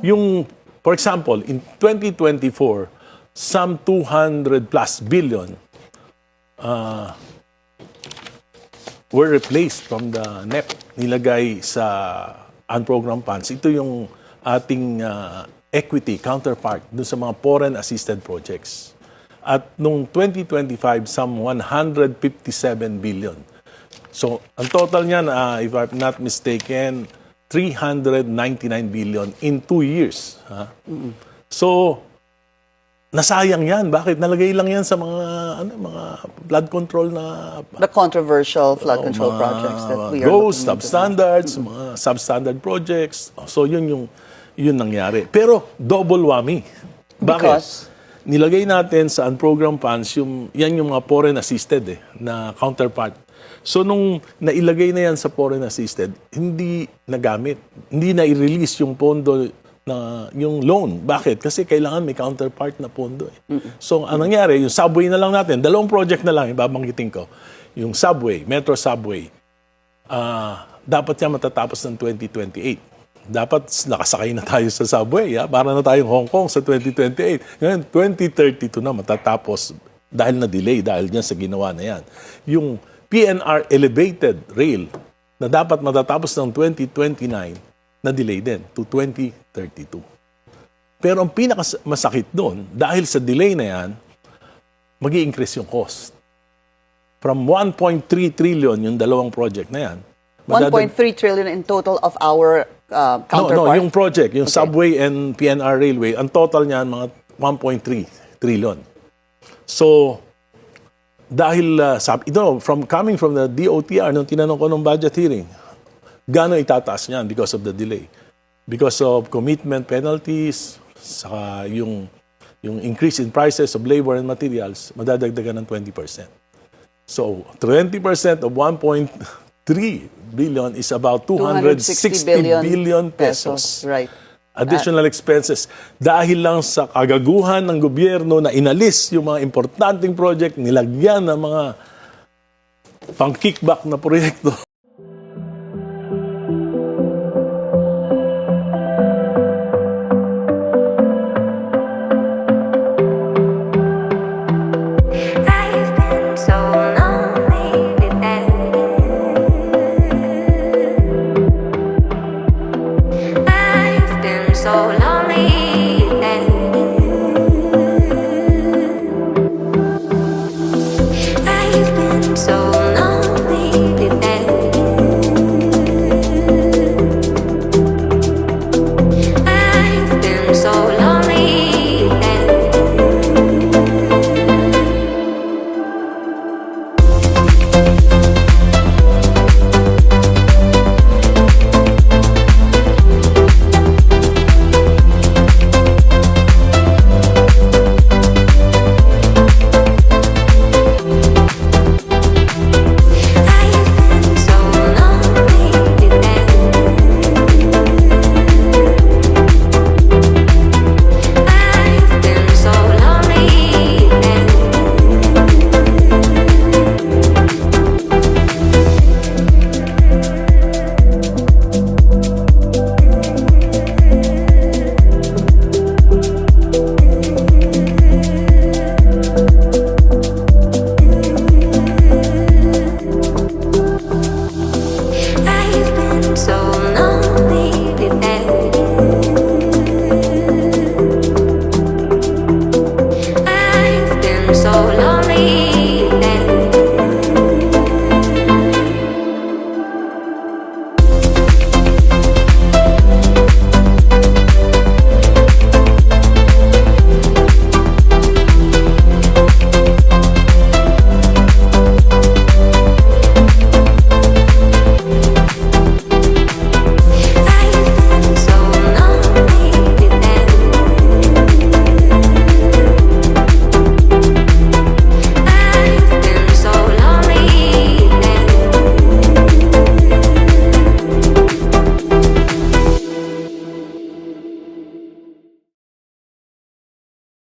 Yung, for example, in 2024, some 200 plus billion were replaced from the NEP, nilagay sa unprogrammed funds. Ito yung ating equity counterpart dun sa mga foreign assisted projects. At nung 2025, some 157 billion. So, ang total niyan, if I'm not mistaken, 399 billion in 2 years. So, nasayang yan. Bakit? Nalagay lang yan sa mga flood control na The controversial flood control projects that we are GOES, looking into. substandards, mga substandard projects. So, yun nangyari. Pero, double whammy. Bakit? Because? Nilagay natin sa unprogrammed funds, yan yung mga foreign assisted na counterpart. So, nung nailagay na yan sa foreign assisted, hindi nagamit. Hindi na i-release yung pondo na yung loan. Bakit? Kasi kailangan may counterpart na pondo. So, anong nangyari? Yung subway na lang natin, 2 project na lang, ibabanggitin ko. Yung subway, Metro Subway, dapat yan matatapos ng 2028. Dapat nakasakay na tayo sa subway, para na tayong Hong Kong sa 2028. Ngayon, 2032 na matatapos dahil na-delay, dahil dyan sa ginawa na yan. Yung PNR Elevated Rail na dapat matatapos ng 2029, na-delay din to 2032. Pero ang pinakamasakit doon, dahil sa delay na yan, mag-i-increase yung cost. From 1.3 trillion yung 2 project na yan. 1.3 trillion in total of our counterpart? No, yung project, yung subway and PNR Railway, ang total niyan mga 1.3 trillion. So, dahil, coming from the DOTR, nung tinanong ko nung budget hearing, gano'ng itataas niyan because of the delay? Because of commitment penalties, saka yung increase in prices of labor and materials, madadagdagan ng 20%. So, 20% of 1.3 billion is about 260 billion pesos. Right. Additional expenses. Dahil lang sa kagaguhan ng gobyerno na inalis yung mga importanteng project, nilagyan ng mga pang-kickback na proyekto. So